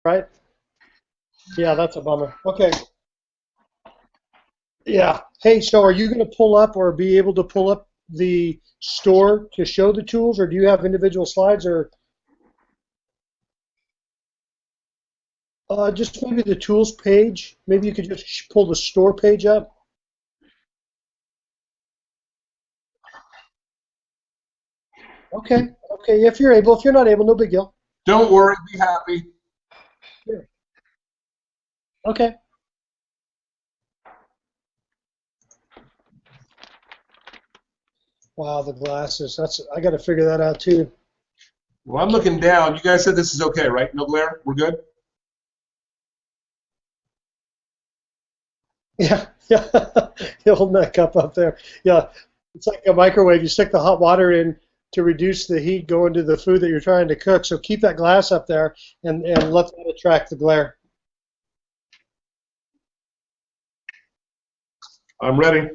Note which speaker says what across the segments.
Speaker 1: right? Yeah, that's a bummer. Okay. Yeah. Hey, so are you going to pull up or be able to pull up the store to show the tools, or do you have individual slides, or just maybe the tools page? Maybe you could just pull the store page up. Okay. Okay. If you're able, if you're not able, no big deal.
Speaker 2: Don't worry. Be happy.
Speaker 1: Sure. Okay. Wow, the glasses. I got to figure that out too.
Speaker 2: Well, I'm looking down. You guys said this is okay, right? No glare? We're good?
Speaker 1: Yeah, yeah. You're holding that cup up there. Yeah, it's like a microwave. You stick the hot water in to reduce the heat going to the food that you're trying to cook. So keep that glass up there and let that attract the glare.
Speaker 2: I'm ready.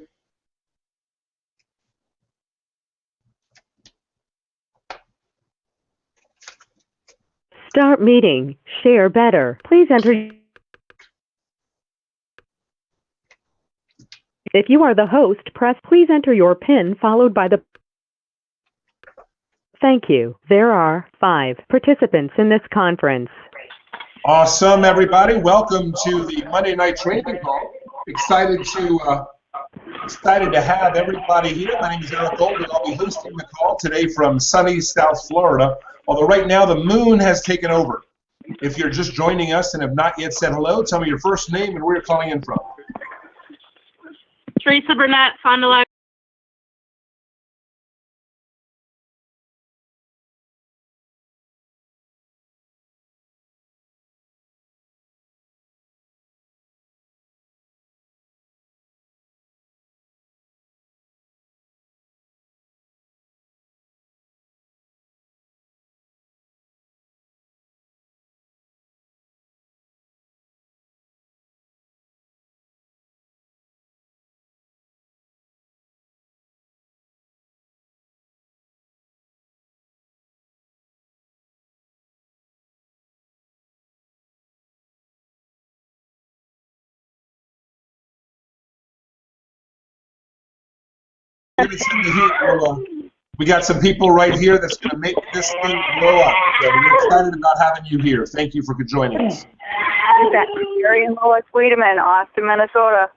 Speaker 3: Start meeting. Share better. Please enter. If you are the host, please enter your PIN followed by the. Thank you. There are 5 participants in this conference.
Speaker 2: Awesome, everybody. Welcome to the Monday Night Training Call. Excited to have everybody here. My name is Eric Gold, and I'll be hosting the call today from sunny South Florida. Although right now the moon has taken over. If you're just joining us and have not yet said hello, tell me your first name and where you're calling in from.
Speaker 4: Teresa Burnett, Fond du Lac.
Speaker 2: We got some people right here that's going to make this thing blow up. So we're excited about having you here. Thank you for joining us.
Speaker 5: Gary and Lois Wiedemann, Austin, Minnesota.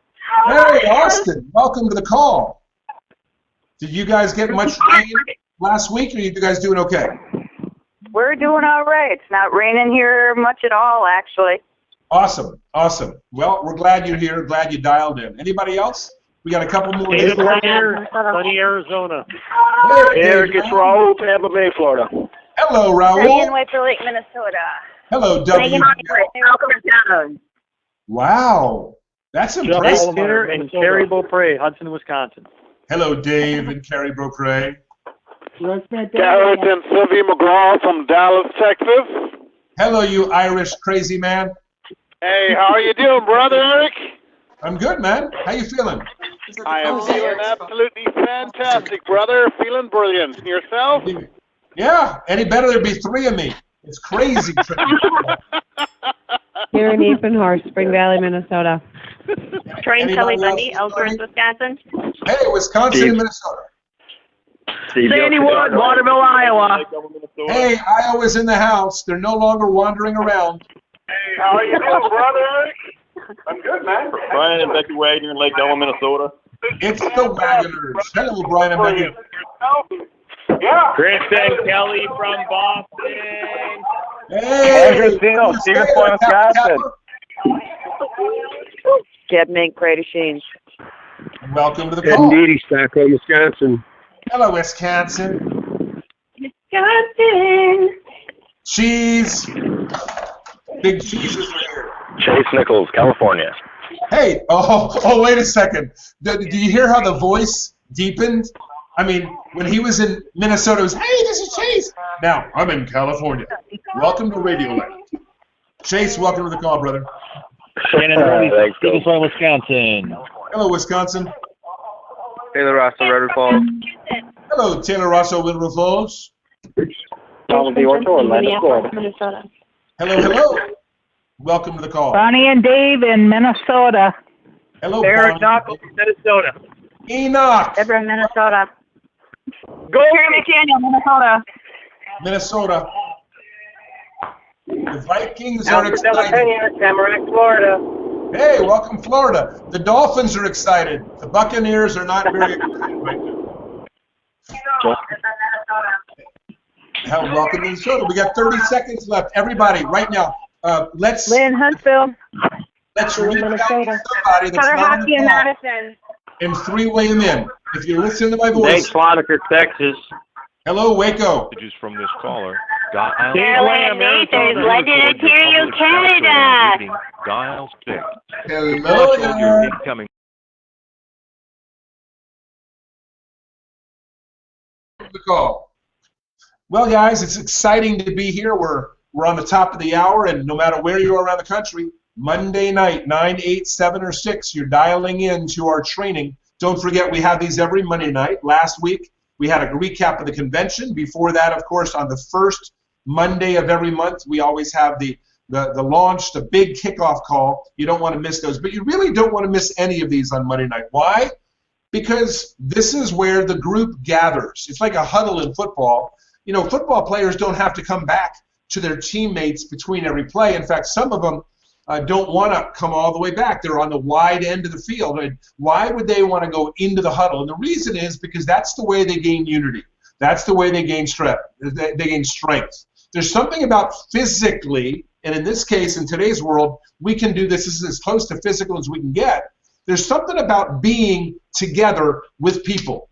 Speaker 2: Hey, Austin. Welcome to the call. Did you guys get much rain last week, or are you guys doing okay?
Speaker 5: We're doing all right. It's not raining here much at all, actually.
Speaker 2: Awesome. Awesome. Well, we're glad you're here. Glad you dialed in. Anybody else? We got a couple more.
Speaker 6: David Lanier, sunny Arizona.
Speaker 2: Hey,
Speaker 7: Eric, it's Raul, Tampa Bay, Florida.
Speaker 2: Hello, Raul.
Speaker 5: Megan, White Lake, Minnesota.
Speaker 2: Hello, W.
Speaker 5: Welcome down.
Speaker 2: Wow. That's impressive.
Speaker 6: Dave Skinner and Carrie Beaupre, Hudson, Wisconsin.
Speaker 2: Hello, Dave and Carrie Beaupre.
Speaker 7: Garrett and Sylvie McGraw from Dallas, Texas.
Speaker 2: Hello, you Irish crazy man.
Speaker 7: Hey, how are you doing, brother Eric?
Speaker 2: I'm good, man. How you feeling?
Speaker 7: I am feeling absolutely fantastic, brother. Feeling brilliant. Yourself?
Speaker 2: Yeah. Any better, there'd be 3 of me. It's crazy.
Speaker 8: Here in Evenhorst, Spring Valley, Minnesota.
Speaker 4: Train Kelly Bundy, Elkhorst, Wisconsin.
Speaker 2: Hey, Wisconsin and Minnesota.
Speaker 7: Sandy Wood,
Speaker 5: Waterville, Iowa.
Speaker 2: Hey, Iowa's in the house. They're no longer wandering around.
Speaker 7: Hey, how are you doing, brother Eric? I'm good, man.
Speaker 6: Brian and Becky Wagner in Lake Elmo, Minnesota.
Speaker 2: It's the Wagoners. Hello, Brian and Becky.
Speaker 7: Yeah.
Speaker 6: Kristen Kelly from Boston.
Speaker 2: Hey,
Speaker 7: Christine, Stevens Point, Wisconsin.
Speaker 5: Debney, Cradisheen.
Speaker 2: Welcome to the call.
Speaker 7: Indeed, Stockholm, Wisconsin.
Speaker 2: Hello, Wisconsin.
Speaker 4: Wisconsin.
Speaker 2: Cheese. Big cheeses are here.
Speaker 7: Chase Nichols, California.
Speaker 2: Hey, wait a second. Do you hear how the voice deepened? I mean, when he was in Minnesota, it was, hey, this is Chase. Now, I'm in California. Welcome to Radio Land. Chase, welcome to the call, brother.
Speaker 6: Shannon Early, Stevens Point, Wisconsin.
Speaker 2: Hello, Wisconsin.
Speaker 7: Taylor Rosso, Redwood Falls.
Speaker 2: Hello, Taylor Rosso, Redwood Falls.
Speaker 7: Donald DiOrto, Orlando, Florida.
Speaker 4: Minnesota.
Speaker 2: Hello, hello. Welcome to the call.
Speaker 5: Bonnie and Dave in Minnesota.
Speaker 2: Hello,
Speaker 6: Eric
Speaker 2: Bonnie.
Speaker 6: Knuckles, Minnesota.
Speaker 2: Enoch,
Speaker 5: Deborah, Minnesota.
Speaker 6: Go
Speaker 5: Karen McDaniel, Minnesota.
Speaker 2: Minnesota. The Vikings are
Speaker 6: Alfred
Speaker 2: excited.
Speaker 6: Delapenna, Tamarack, Florida.
Speaker 2: Hey, welcome, Florida. The Dolphins are excited. The Buccaneers are not very excited right now. Hell, welcome, Minnesota. We got 30 seconds left. Everybody, right now, let's
Speaker 8: Lynn Huntsville.
Speaker 2: reach out to
Speaker 8: Minnesota.
Speaker 2: somebody that's
Speaker 5: Color
Speaker 2: not on
Speaker 5: hockey in
Speaker 2: the call
Speaker 5: Madison.
Speaker 2: and three-way them in. If you listen to my
Speaker 6: Nate
Speaker 2: voice,
Speaker 6: Sloniker, Texas.
Speaker 2: hello, Waco.
Speaker 9: Messages from this caller. Dial
Speaker 4: Carolyn Nathan, London, Ontario, Canada.
Speaker 9: Dial 6.
Speaker 2: Hello
Speaker 9: Your
Speaker 2: there.
Speaker 9: incoming
Speaker 2: The call. Well, guys, it's exciting to be here. We're on the top of the hour, and no matter where you are around the country, Monday night, 9, 8, 7, or 6, you're dialing in to our training. Don't forget, we have these every Monday night. Last week, we had a recap of the convention. Before that, of course, on the first Monday of every month, we always have the launch, the big kickoff call. You don't want to miss those, but you really don't want to miss any of these on Monday night. Why? Because this is where the group gathers. It's like a huddle in football. You know, football players don't have to come back to their teammates between every play. In fact, some of them don't want to come all the way back. They're on the wide end of the field. And why would they want to go into the huddle? And the reason is because that's the way they gain unity. That's the way they gain strength. They gain strength. There's something about physically, and in this case, in today's world, we can do this. This is as close to physical as we can get. There's something about being together with people.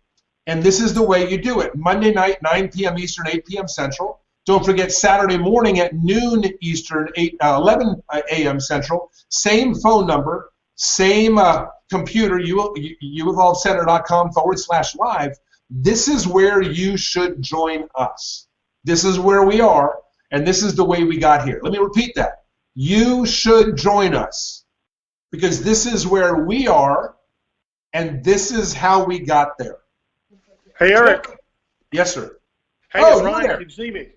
Speaker 2: And this is the way you do it. Monday night, 9 p.m. Eastern, 8 p.m. Central. Don't forget Saturday morning at noon Eastern, 11 a.m. Central. Same phone number, same computer, uevolvcenter.com/live. This is where you should join us. This is where we are, and this is the way we got here. Let me repeat that. You should join us because this is where we are, and this is how we got there.
Speaker 1: Hey, Eric.
Speaker 2: Yes, sir.
Speaker 1: Hey,
Speaker 2: Oh,
Speaker 1: it's
Speaker 2: you
Speaker 1: Ryan.
Speaker 2: there.
Speaker 1: Can you see me?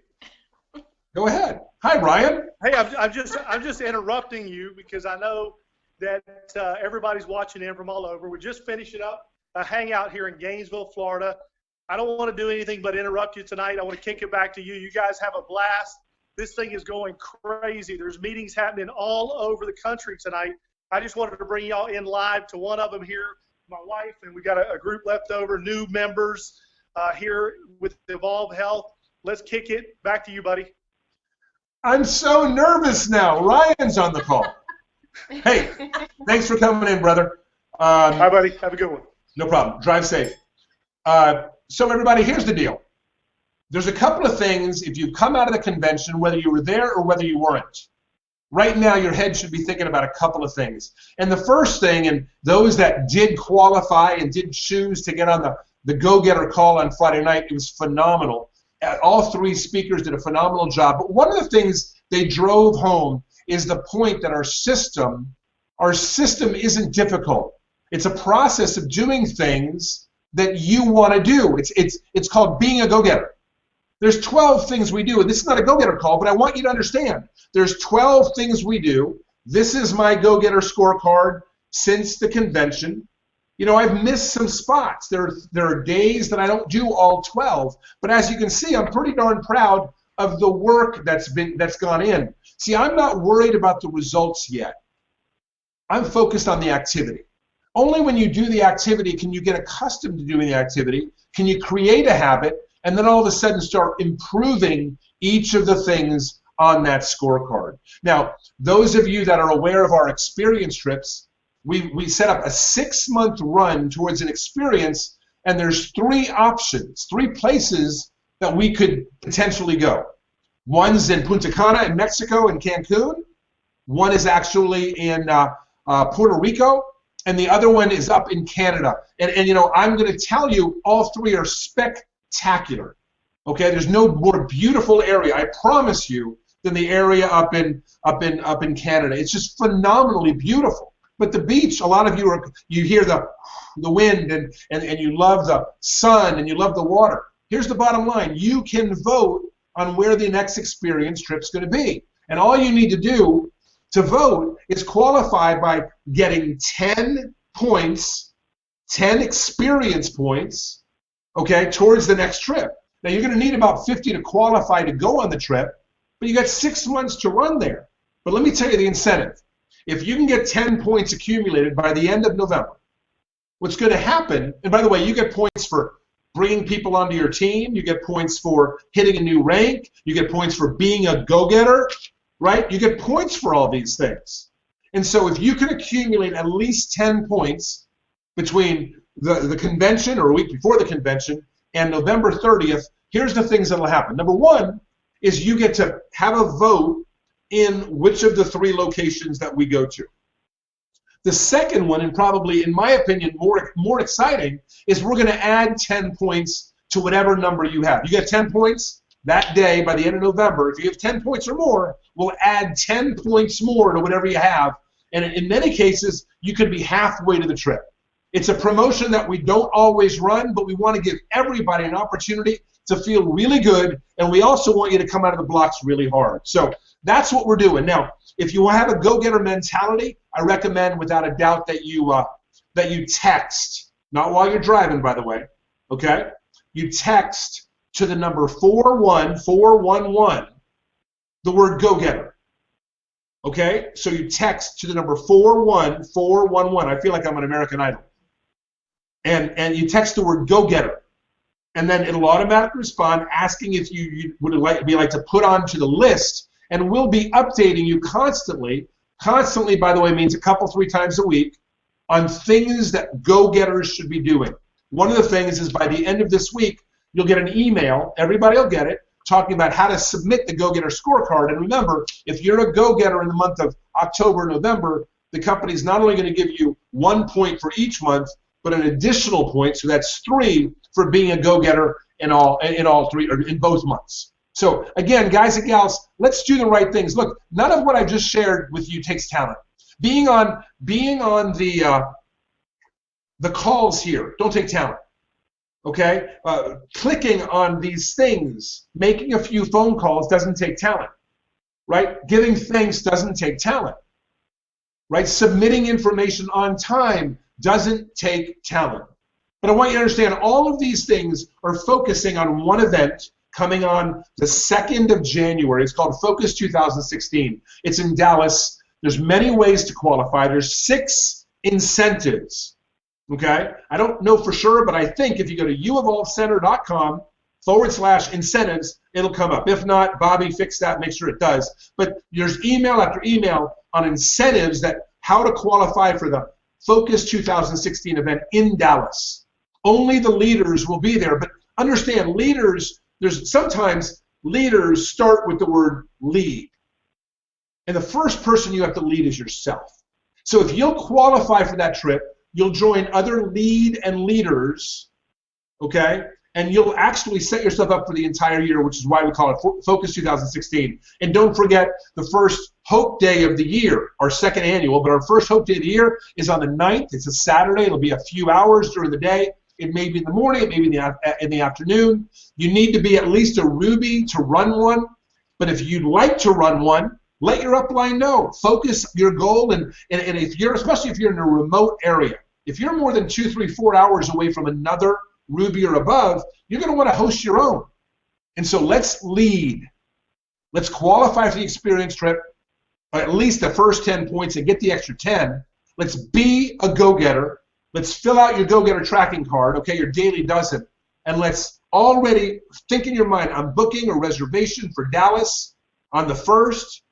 Speaker 2: Go ahead. Hi, Ryan.
Speaker 1: Hey, I'm just interrupting you because I know that everybody's watching in from all over. We're just finishing up a hangout here in Gainesville, Florida. I don't want to do anything but interrupt you tonight. I want to kick it back to you. You guys have a blast. This thing is going crazy. There's meetings happening all over the country tonight. I just wanted to bring y'all in live to one of them here, my wife, and we got a group left over, new members here with Evolv Health. Let's kick it. Back to you, buddy.
Speaker 2: I'm so nervous now. Ryan's on the call. Hey, thanks for coming in, brother.
Speaker 1: Hi, buddy. Have a good one.
Speaker 2: No problem. Drive safe. So, everybody, here's the deal. There's a couple of things, if you come out of the convention, whether you were there or whether you weren't, right now your head should be thinking about a couple of things. And the first thing, and those that did qualify and did choose to get on the go-getter call on Friday night, it was phenomenal. All three speakers did a phenomenal job. But one of the things they drove home is the point that our system isn't difficult. It's a process of doing things that you want to do. It's called being a go-getter. There's 12 things we do, and this is not a go-getter call, but I want you to understand. There's 12 things we do. This is my go-getter scorecard since the convention. You know, I've missed some spots. There are days that I don't do all 12, but as you can see, I'm pretty darn proud of the work that's gone in. See, I'm not worried about the results yet. I'm focused on the activity. Only when you do the activity can you get accustomed to doing the activity, can you create a habit, and then all of a sudden start improving each of the things on that scorecard. Now, those of you that are aware of our experience trips, we set up a 6-month run towards an experience, and there's 3 options, 3 places that we could potentially go. One's in Punta Cana in Mexico and Cancun. One is actually in Puerto Rico, and the other one is up in Canada. And you know, I'm going to tell you, all 3 are spectacular. Okay, there's no more beautiful area, I promise you, than the area up in Canada. It's just phenomenally beautiful. But the beach, a lot of you hear the wind and you love the sun and you love the water. Here's the bottom line. You can vote on where the next experience trip's going to be. And all you need to do to vote is qualify by getting 10 points, 10 experience points, okay, towards the next trip. Now, you're going to need about 50 to qualify to go on the trip, but you got 6 months to run there. But let me tell you the incentive. If you can get 10 points accumulated by the end of November, what's going to happen, and by the way, you get points for bringing people onto your team, you get points for hitting a new rank, you get points for being a go-getter, right? You get points for all these things. And so if you can accumulate at least 10 points between the convention or a week before the convention and November 30th, here's the things that will happen. Number one is you get to have a vote in which of the 3 locations that we go to. The second one, and probably, in my opinion, more exciting, is we're going to add 10 points to whatever number you have. You get 10 points that day by the end of November. If you have 10 points or more, we'll add 10 points more to whatever you have. And in many cases, you could be halfway to the trip. It's a promotion that we don't always run, but we want to give everybody an opportunity to feel really good, and we also want you to come out of the blocks really hard. So that's what we're doing. Now, if you have a go-getter mentality, I recommend without a doubt that you text, not while you're driving, by the way, okay? You text to the number 41411 the word go-getter, okay? So you text to the number 41411. I feel like I'm an American Idol. And you text the word go-getter. And then it'll automatically respond asking if you would like to put onto the list, and we'll be updating you constantly. Constantly, by the way, means a couple, 3 times a week on things that go-getters should be doing. One of the things is by the end of this week, you'll get an email, everybody will get it, talking about how to submit the go-getter scorecard. And remember, if you're a go-getter in the month of October, November, the company's not only going to give you 1 point for each month, but an additional point, so that's 3 for being a go-getter in all 3, or in both months. So again, guys and gals, let's do the right things. Look, none of what I just shared with you takes talent. Being on the calls here don't take talent. Okay, clicking on these things, making a few phone calls doesn't take talent, right? Giving thanks doesn't take talent, right? Submitting information on time doesn't take talent. But I want you to understand all of these things are focusing on one event coming on the 2nd of January. It's called Focus 2016. It's in Dallas. There's many ways to qualify. There's 6 incentives. Okay? I don't know for sure, but I think if you go to uevolvcenter.com/incentives, it'll come up. If not, Bobby, fix that, make sure it does. But there's email after email on incentives that how to qualify for the Focus 2016 event in Dallas. Only the leaders will be there, but understand leaders, sometimes leaders start with the word lead. And the first person you have to lead is yourself. So if you'll qualify for that trip, you'll join other lead and leaders, okay? And you'll actually set yourself up for the entire year, which is why we call it Focus 2016. And don't forget the first Hope Day of the year, our 2nd annual, but our first Hope Day of the year is on the 9th. It's a Saturday. It'll be a few hours during the day. It may be in the morning. It may be in the afternoon. You need to be at least a Ruby to run one. But if you'd like to run one, let your upline know. Focus your goal, and if you're, especially if you're in a remote area, if you're more than 2, 3, 4 hours away from another Ruby or above, you're going to want to host your own. And so let's lead. Let's qualify for the experience trip, at least the first 10 points, and get the extra 10. Let's be a go-getter. Let's fill out your go-getter tracking card, okay, your daily dozen, and let's already think in your mind, I'm booking a reservation for Dallas on the 1st.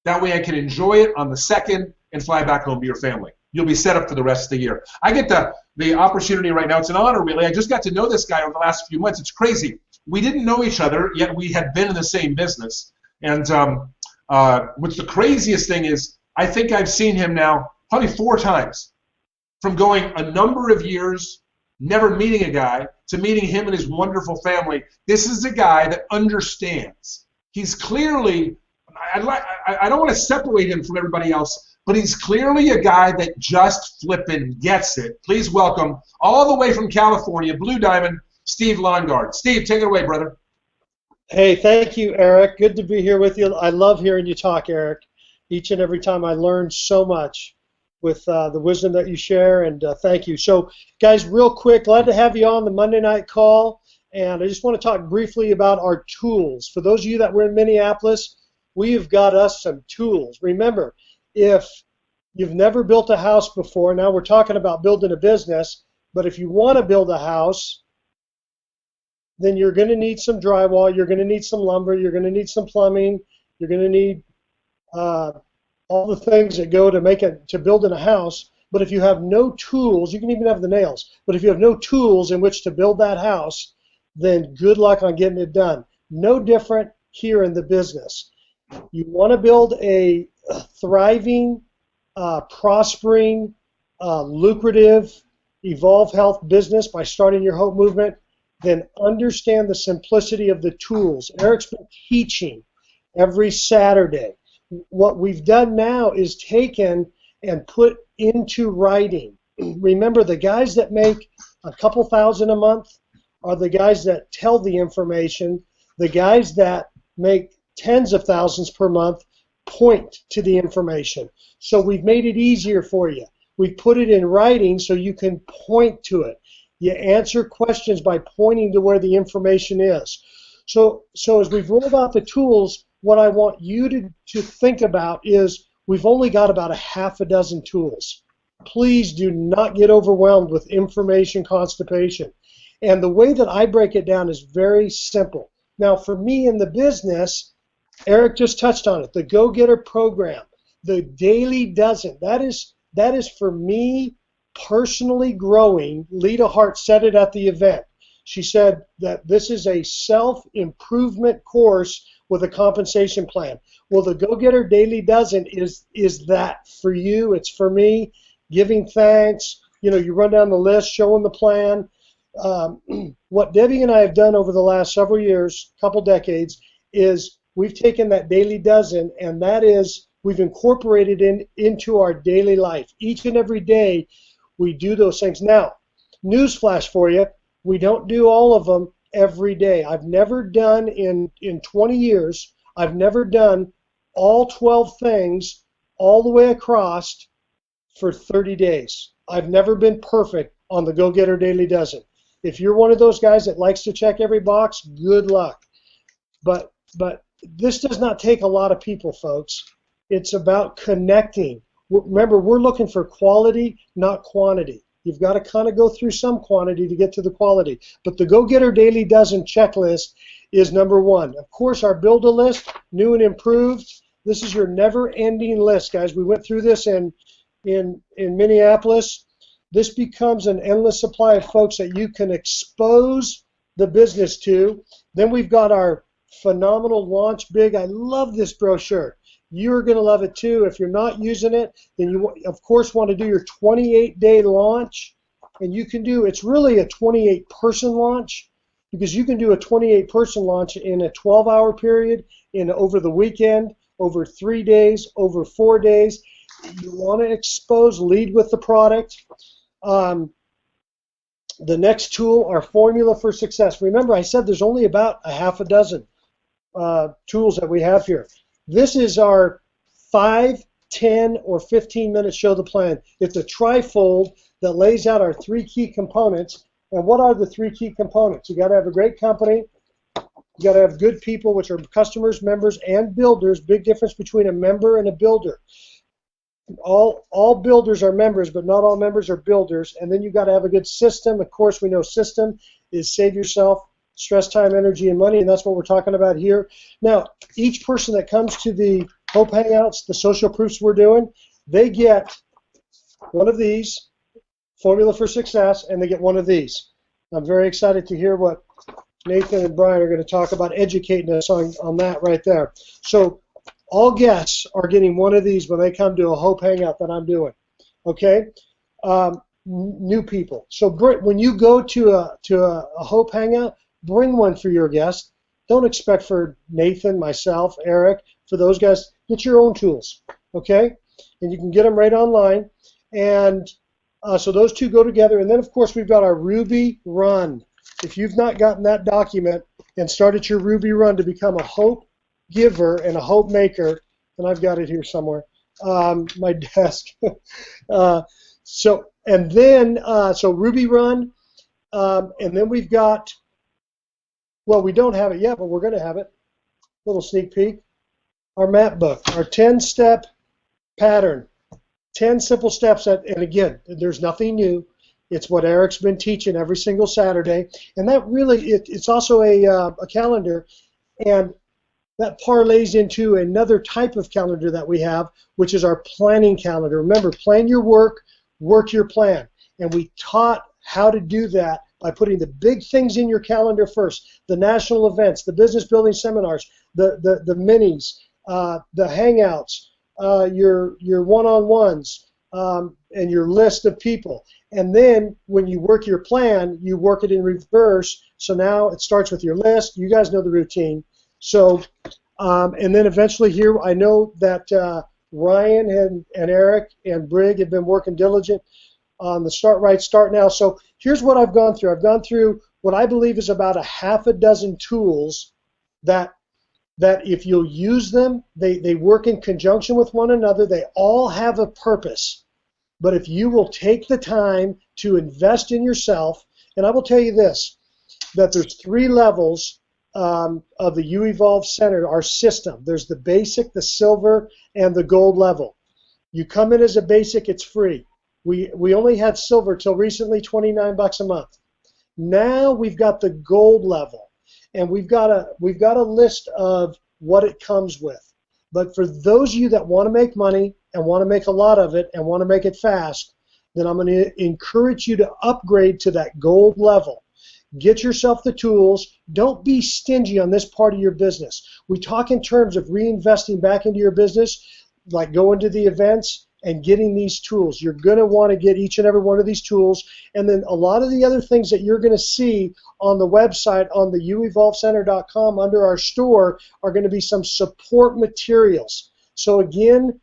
Speaker 2: That way I can enjoy it on the 2nd and fly back home to your family. You'll be set up for the rest of the year. I get the opportunity right now. It's an honor, really. I just got to know this guy over the last few months. It's crazy. We didn't know each other, yet we had been in the same business. And what's the craziest thing is I think I've seen him now probably 4 times, from going a number of years, never meeting a guy, to meeting him and his wonderful family. This is a guy that understands. He's clearly, I don't want to separate him from everybody else, but he's clearly a guy that just flippin' gets it. Please welcome, all the way from California, Blue Diamond, Steve Longard. Steve, take it away, brother.
Speaker 1: Hey, thank you, Eric. Good to be here with you. I love hearing you talk, Eric. Each and every time I learn so much with the wisdom that you share, and thank you. So, guys, real quick, glad to have you on the Monday night call, and I just want to talk briefly about our tools. For those of you that were in Minneapolis, we've got us some tools. Remember, if you've never built a house before, now we're talking about building a business, but if you want to build a house, then you're going to need some drywall, you're going to need some lumber, you're going to need some plumbing, you're going to need all the things that go to building a house. But if you have no tools, you can even have the nails, but if you have no tools in which to build that house, then good luck on getting it done. No different here in the business. You want to build a thriving, prospering, lucrative, Evolv Health business by starting your Hope Movement, then understand the simplicity of the tools. Eric's been teaching every Saturday. What we've done now is taken and put into writing. Remember, the guys that make a couple thousand a month are the guys that tell the information. The guys that make tens of thousands per month point to the information. So we've made it easier for you. We've put it in writing so you can point to it. You answer questions by pointing to where the information is. So as we've rolled out the tools, what I want you to think about is we've only got about a half a dozen tools. Please do not get overwhelmed with information constipation. And the way that I break it down is very simple. Now, for me in the business, Eric just touched on it, the Go-Getter program, the Daily Dozen. That is for me personally growing. Lita Hart said it at the event. She said that this is a self-improvement course with a compensation plan. Well, the Go-Getter Daily Dozen is that for you. It's for me. Giving thanks. You know, you run down the list, showing the plan. What Debbie and I have done over the last several years, couple decades, is we've taken that Daily Dozen, and that is we've incorporated into our daily life. Each and every day, we do those things. Now, newsflash for you, we don't do all of them every day. I've never done in 20 years, I've never done all 12 things all the way across for 30 days. I've never been perfect on the Go-Getter Daily Dozen. If you're one of those guys that likes to check every box, good luck. But this does not take a lot of people, folks. It's about connecting. Remember, we're looking for quality, not quantity. You've got to kind of go through some quantity to get to the quality. But the Go-Getter Daily Dozen checklist is number one. Of course, our Build-A-List, new and improved. This is your never-ending list, guys. We went through this in Minneapolis. This becomes an endless supply of folks that you can expose the business to. Then we've got our phenomenal Launch Big. I love this brochure. You're going to love it too. If you're not using it, then you, of course, want to do your 28-day launch. And you can do, it's really a 28-person launch, because you can do a 28-person launch in a 12-hour period, over the weekend, over 3 days, over 4 days. You want to expose, lead with the product. The next tool, our formula for success. Remember, I said there's only about a half a dozen tools that we have here. This is our 5, 10, or 15-minute show the plan. It's a trifold that lays out our 3 key components. And what are the 3 key components? You got to have a great company. You got to have good people, which are customers, members, and builders. Big difference between a member and a builder. All builders are members, but not all members are builders. And then you got to have a good system. Of course, we know system is save yourself stress, time, energy, and money, and that's what we're talking about here. Now, each person that comes to the Hope Hangouts, the social proofs we're doing, they get one of these, Formula for Success, and they get one of these. I'm very excited to hear what Nathan and Brian are going to talk about, educating us on that right there. So all guests are getting one of these when they come to a Hope Hangout that I'm doing. Okay? New people. So when you go to a Hope Hangout, bring one for your guests. Don't expect for Nathan, myself, Eric, for those guys. Get your own tools, okay? And you can get them right online. And so those two go together. And then, of course, we've got our Ruby Run. If you've not gotten that document and started your Ruby Run to become a hope giver and a hope maker, and I've got it here somewhere. My desk. So Ruby Run, and then we've got. Well, we don't have it yet, but we're going to have it. Little sneak peek. Our map book, our 10-step pattern, 10 simple steps. And again, there's nothing new. It's what Eric's been teaching every single Saturday, and that really it's also a calendar, and that parlays into another type of calendar that we have, which is our planning calendar. Remember, plan your work, work your plan, and we taught how to do that by putting the big things in your calendar first: the national events, the business building seminars, the minis, the hangouts, your one-on-ones, and your list of people. And then when you work your plan, you work it in reverse. So now it starts with your list. You guys know the routine. So, and then eventually here, I know that Ryan and Eric and Brig have been working diligent on the Start Right, Start Now. So here's what I've gone through. I've gone through what I believe is about a half a dozen tools that if you'll use them, they work in conjunction with one another. They all have a purpose. But if you will take the time to invest in yourself, and I will tell you this, that there's 3 levels of the Uevolv Center, our system. There's the basic, the silver, and the gold level. You come in as a basic, it's free. We only had silver till recently, $29 a month. Now we've got the gold level, and we've got a list of what it comes with. But for those of you that want to make money and want to make a lot of it and want to make it fast, then I'm going to encourage you to upgrade to that gold level. Get yourself the tools. Don't be stingy on this part of your business. We talk in terms of reinvesting back into your business, like going to the events and getting these tools. You're going to want to get each and every one of these tools. And then a lot of the other things that you're going to see on the website, on the uevolvcenter.com under our store, are going to be some support materials. So again,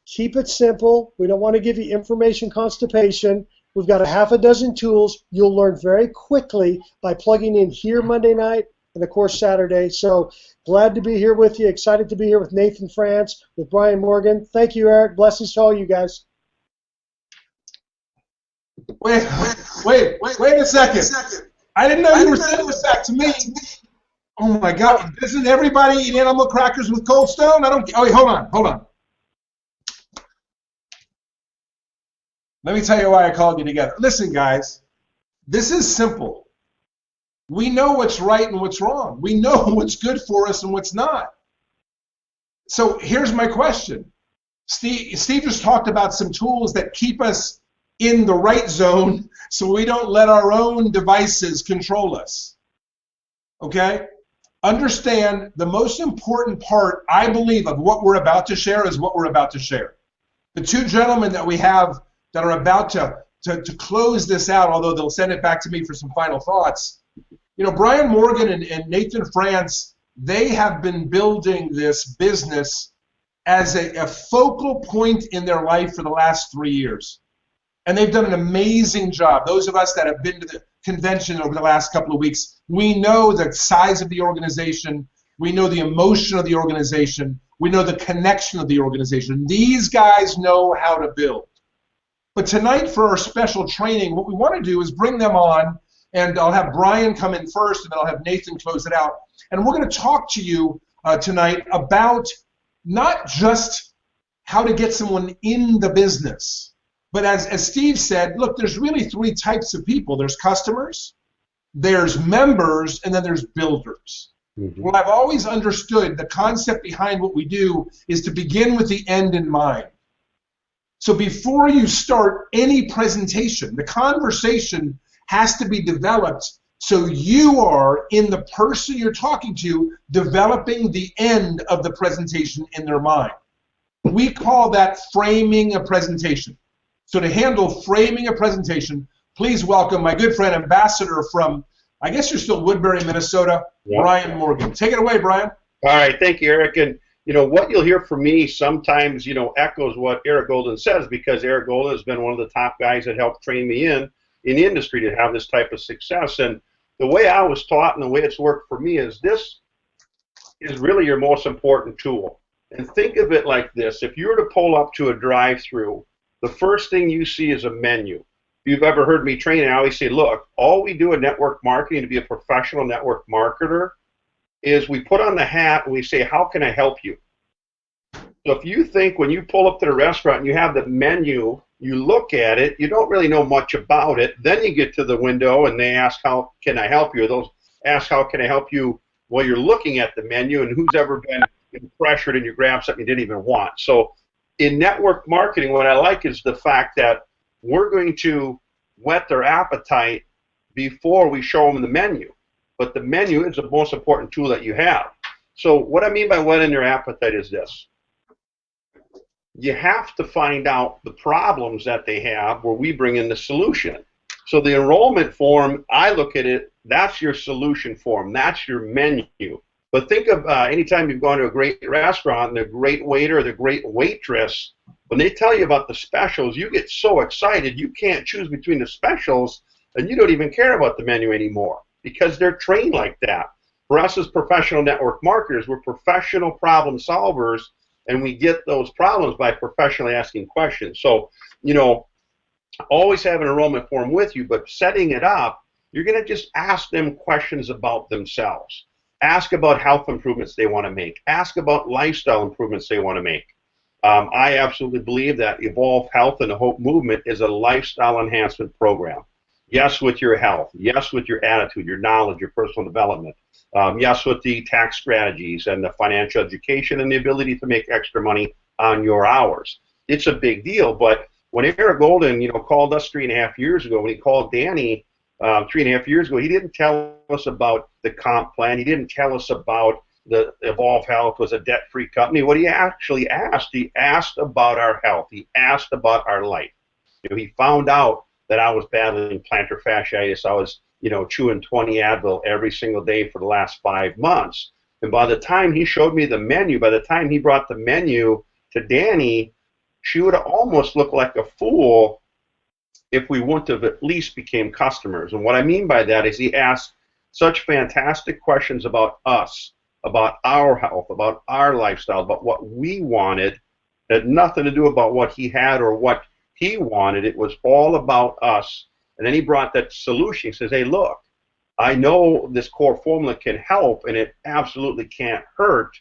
Speaker 1: keep it simple. We don't want to give you information constipation. We've got a half a dozen tools you'll learn very quickly by plugging in here Monday night and, of course, Saturday. So glad to be here with you. Excited to be here with Nathan France, with Brian Morgan. Thank you, Eric. Blessings to all you guys.
Speaker 2: Wait a second. I didn't know you were sending this back to me. Oh, my God. Doesn't everybody eat animal crackers with Cold Stone? I don't. Oh, wait, hold on. Let me tell you why I called you together. Listen, guys, this is simple. We know what's right and what's wrong. We know what's good for us and what's not. So here's my question. Steve just talked about some tools that keep us in the right zone so we don't let our own devices control us. Okay? Understand the most important part, I believe, of what we're about to share is what we're about to share. The 2 gentlemen that we have that are about to close this out, although they'll send it back to me for some final thoughts. You know, Brian Morgan and Nathan France, they have been building this business as a focal point in their life for the last 3 years. And they've done an amazing job. Those of us that have been to the convention over the last couple of weeks, we know the size of the organization. We know the emotion of the organization. We know the connection of the organization. These guys know how to build. But tonight for our special training, what we want to do is bring them on, and I'll have Brian come in first, and then I'll have Nathan close it out. And we're going to talk to you tonight about not just how to get someone in the business, but as Steve said, look, there's really 3 types of people. There's customers, there's members, and then there's builders. Mm-hmm. Well, I've always understood the concept behind what we do is to begin with the end in mind. So before you start any presentation, the conversation has to be developed so you are, in the person you're talking to, developing the end of the presentation in their mind. We call that framing a presentation. So to handle framing a presentation, please welcome my good friend, ambassador from, I guess you're still Woodbury, Minnesota, yeah. Brian Morgan. Take it away, Brian.
Speaker 10: All right, thank you, Eric. And you know, what you'll hear from me sometimes, you know, echoes what Eric Golden says, because Eric Golden has been one of the top guys that helped train me in the industry to have this type of success. And the way I was taught and the way it's worked for me is this is really your most important tool. And think of it like this. If you were to pull up to a drive-through, the first thing you see is a menu. If you've ever heard me train, I always say, look, all we do in network marketing to be a professional network marketer is we put on the hat and we say, how can I help you? So if you think when you pull up to the restaurant and you have the menu, you look at it, you don't really know much about it, then you get to the window and they ask, how can I help you? Those ask, how can I help you while you're looking at the menu, and who's ever been pressured and you grab something you didn't even want. So in network marketing, what I like is the fact that we're going to whet their appetite before we show them the menu. But the menu is the most important tool that you have. So what I mean by whetting their appetite is this. You have to find out the problems that they have where we bring in the solution. So the enrollment form, I look at it, that's your solution form. That's your menu. But think of anytime you've gone to a great restaurant and the great waiter or the great waitress, when they tell you about the specials, you get so excited you can't choose between the specials and you don't even care about the menu anymore because they're trained like that. For us as professional network marketers, we're professional problem solvers, and we get those problems by professionally asking questions. So, you know, always have an enrollment form with you, but setting it up, you're going to just ask them questions about themselves. Ask about health improvements they want to make. Ask about lifestyle improvements they want to make. I absolutely believe that Evolv Health and the Hope Movement is a lifestyle enhancement program. Yes, with your health. Yes, with your attitude, your knowledge, your personal development. Yes, with the tax strategies and the financial education and the ability to make extra money on your hours. It's a big deal, but when Eric Golden, you know, called us 3.5 years ago, when he called Danny 3.5 years ago, he didn't tell us about the comp plan. He didn't tell us about the Evolv Health was a debt-free company. What he actually asked, he asked about our health. He asked about our life. You know, he found out that I was battling plantar fasciitis. I was, you know, chewing 20 Advil every single day for the last 5 months. And by the time he showed me the menu, by the time he brought the menu to Danny, she would have almost looked like a fool if we wouldn't have at least became customers. And what I mean by that is he asked such fantastic questions about us, about our health, about our lifestyle, about what we wanted. It had nothing to do about what he had or what he wanted. It was all about us. And then he brought that solution. He says, hey, look, I know this core formula can help, and it absolutely can't hurt.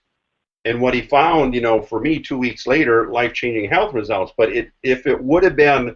Speaker 10: And what he found, you know, for me 2 weeks later, life-changing health results. But if it would have been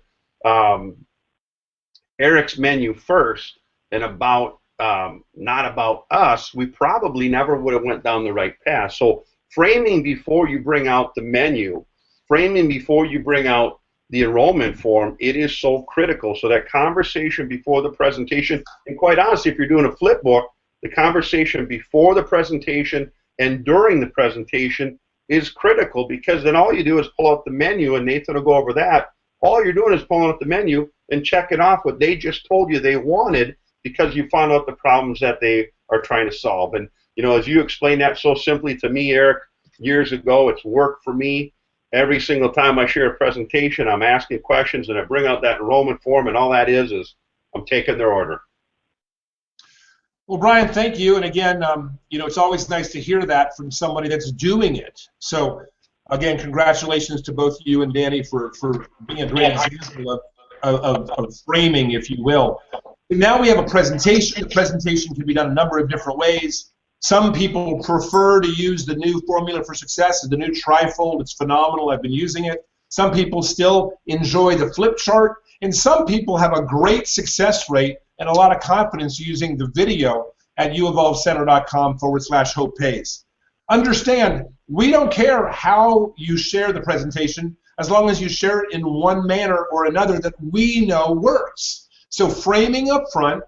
Speaker 10: Eric's menu first and about not about us, we probably never would have went down the right path. So framing before you bring out the menu, framing before you bring out the enrollment form, it is so critical. So that conversation before the presentation, and quite honestly, if you're doing a flip book, the conversation before the presentation and during the presentation is critical, because then all you do is pull out the menu, and Nathan will go over that. All you're doing is pulling out the menu and checking off what they just told you they wanted, because you found out the problems that they are trying to solve. And, you know, as you explained that so simply to me, Eric, years ago, it's worked for me. Every single time I share a presentation, I'm asking questions, and I bring out that enrollment form, and all that is I'm taking their order.
Speaker 2: Well, Brian, thank you. And again, you know, it's always nice to hear that from somebody that's doing it. So, again, congratulations to both you and Danny for being a great example of framing, if you will. And now we have a presentation. The presentation can be done a number of different ways. Some people prefer to use the new formula for success, the new trifold. It's phenomenal. I've been using it. Some people still enjoy the flip chart, and some people have a great success rate and a lot of confidence using the video at uevolvcenter.com/hopepays. Understand, we don't care how you share the presentation as long as you share it in one manner or another that we know works. So framing up front,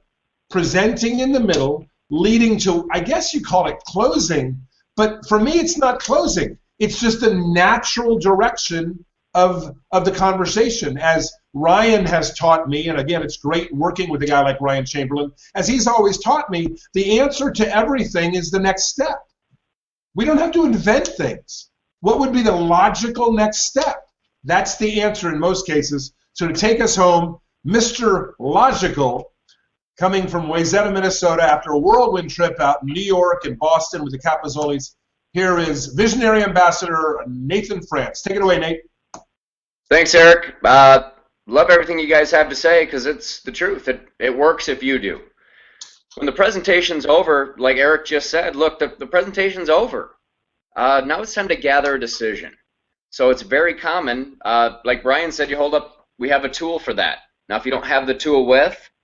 Speaker 2: presenting in the middle, leading to, I guess you call it closing, but for me it's not closing. It's just a natural direction of the conversation. As Ryan has taught me, and again, it's great working with a guy like Ryan Chamberlain, as he's always taught me, the answer to everything is the next step. We don't have to invent things. What would be the logical next step? That's the answer in most cases. So to take us home, Mr. Logical, coming from Wayzata, Minnesota, after a whirlwind trip out in New York and Boston with the Capozzolis, here is Visionary Ambassador Nathan France. Take it away, Nate.
Speaker 11: Thanks, Eric. Love everything you guys have to say because it's the truth. It works if you do. When the presentation's over, like Eric just said, look, the presentation's over. Now it's time to gather a decision. So it's very common, like Brian said, we have a tool for that. Now, if you don't have the tool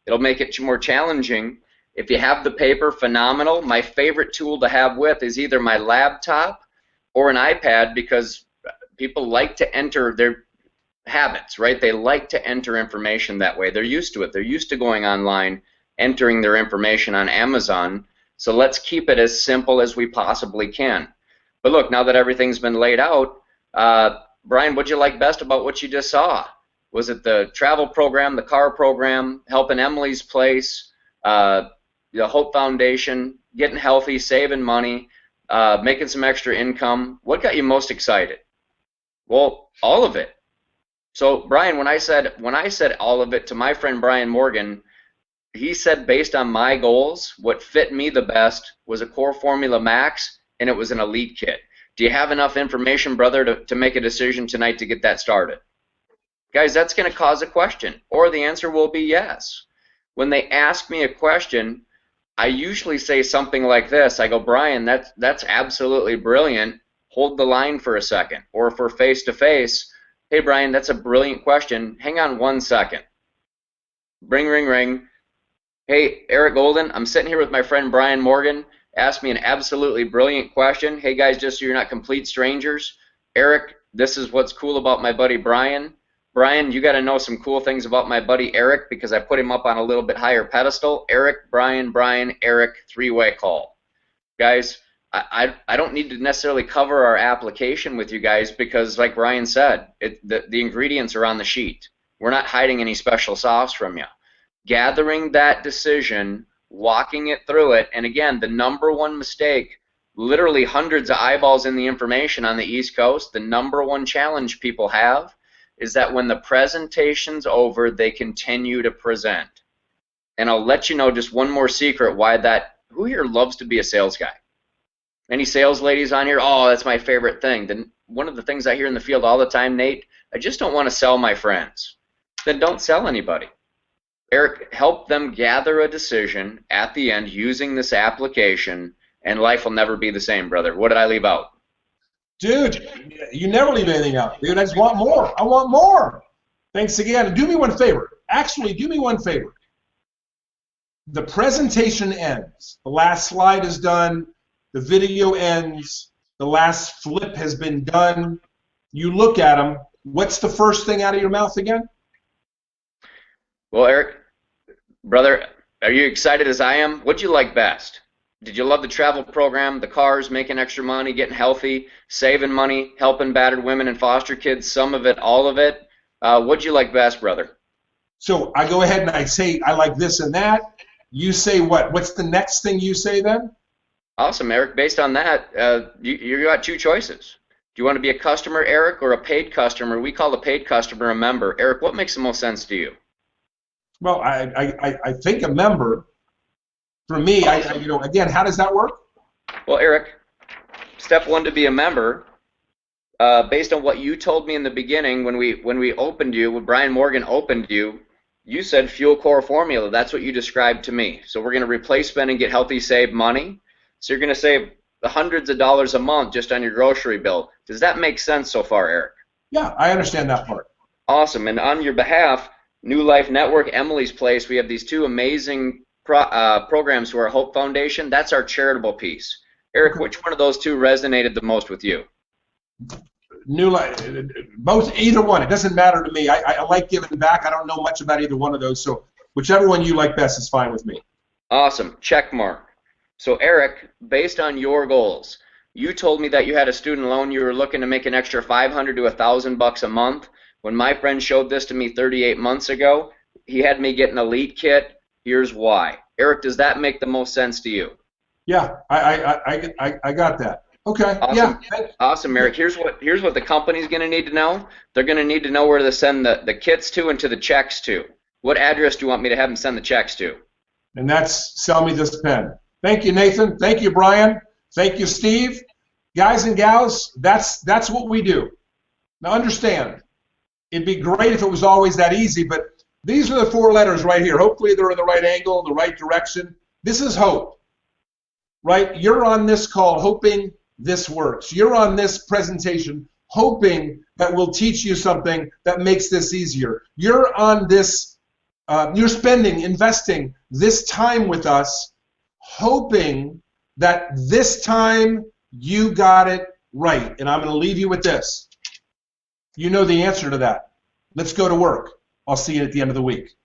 Speaker 11: it'll make it more challenging. If you have the paper, phenomenal. My favorite tool to have with is either my laptop or an iPad because people like to enter their habits, right? They like to enter information that way. They're used to it. They're used to going online, entering their information on Amazon. So let's keep it as simple as we possibly can. But look, now that everything's been laid out, Brian, what'd you like best about what you just saw? Was it the travel program, the car program, helping Emily's place, the Hope Foundation, getting healthy, saving money, making some extra income? What got you most excited? Well, all of it. So Brian, when I said all of it to my friend Brian Morgan, he said based on my goals, what fit me the best was a Core Formula Max, and it was an Elite kit. Do you have enough information, brother, to make a decision tonight to get that started? Guys, that's going to cause a question, or the answer will be yes. When they ask me a question, I usually say something like this. I go, Brian, that's absolutely brilliant. Hold the line for a second. Or if we're face-to-face, hey, Brian, that's a brilliant question. Hang on 1 second. Ring, ring, ring. Hey, Eric Golden, I'm sitting here with my friend Brian Morgan. Asked me an absolutely brilliant question. Hey, guys, just so you're not complete strangers, Eric, this is what's cool about my buddy Brian. Brian, you got to know some cool things about my buddy Eric because I put him up on a little bit higher pedestal. Eric, Brian, Eric, three-way call. Guys, I don't need to necessarily cover our application with you guys because, like Brian said, the ingredients are on the sheet. We're not hiding any special sauce from you. Gathering that decision, walking it through it, and again, the number one mistake, literally hundreds of eyeballs in the information on the East Coast, the number one challenge people have is that when the presentation's over, they continue to present. And I'll let you know just one more secret why who here loves to be a sales guy? Any sales ladies on here? Oh, that's my favorite thing. Then one of the things I hear in the field all the time, Nate, I just don't want to sell my friends. Then don't sell anybody. Eric, help them gather a decision at the end using this application, and life will never be the same, brother. What did I leave out?
Speaker 2: Dude, you never leave anything out. Dude, I just want more. I want more. Thanks again. Do me one favor. Actually, do me one favor. The presentation ends. The last slide is done. The video ends. The last flip has been done. You look at them. What's the first thing out of your mouth again?
Speaker 11: Well, Eric, brother, are you excited as I am? What'd you like best? Did you love the travel program, the cars, making extra money, getting healthy, saving money, helping battered women and foster kids, some of it, all of it? What'd you like best, brother?
Speaker 2: So I go ahead and I say I like this and that. You say what? What's the next thing you say then?
Speaker 11: Awesome, Eric. Based on that, you got two choices. Do you want to be a customer, Eric, or a paid customer? We call the paid customer a member. Eric, what makes the most sense to you?
Speaker 2: Well, I think a member. For me, again, how does that work?
Speaker 11: Well, Eric, step one to be a member, based on what you told me in the beginning when we opened you, when Brian Morgan opened you, you said fuel core formula. That's what you described to me. So we're going to replace spend and get healthy, save money. So you're going to save the hundreds of dollars a month just on your grocery bill. Does that make sense so far, Eric?
Speaker 2: Yeah, I understand that part.
Speaker 11: Awesome. And on your behalf, New Life Network, Emily's Place, we have these two amazing programs through our Hope Foundation. That's our charitable piece. Eric, which one of those two resonated the most with you?
Speaker 2: New Life, both, either one. It doesn't matter to me. I like giving back. I don't know much about either one of those, so whichever one you like best is fine with me.
Speaker 11: Awesome. Check mark. So Eric, based on your goals, you told me that you had a student loan. You were looking to make an extra $500 to $1,000 a month. When my friend showed this to me 38 months ago, he had me get an Elite kit. Here's why. Eric, does that make the most sense to you?
Speaker 2: Yeah, I got that. Okay.
Speaker 11: Awesome.
Speaker 2: Yeah.
Speaker 11: Awesome, Eric. Here's what the company's going to need to know. They're going to need to know where to send the kits to and to the checks to. What address do you want me to have them send the checks to?
Speaker 2: And that's Sell Me This Pen. Thank you, Nathan. Thank you, Brian. Thank you, Steve. Guys and gals, that's what we do. Now understand, it'd be great if it was always that easy, but these are the 4 letters right here. Hopefully they're in the right angle, the right direction. This is hope, right? You're on this call hoping this works. You're on this presentation hoping that we'll teach you something that makes this easier. You're on this, you're investing this time with us, hoping that this time you got it right. And I'm going to leave you with this. You know the answer to that. Let's go to work. I'll see you at the end of the week.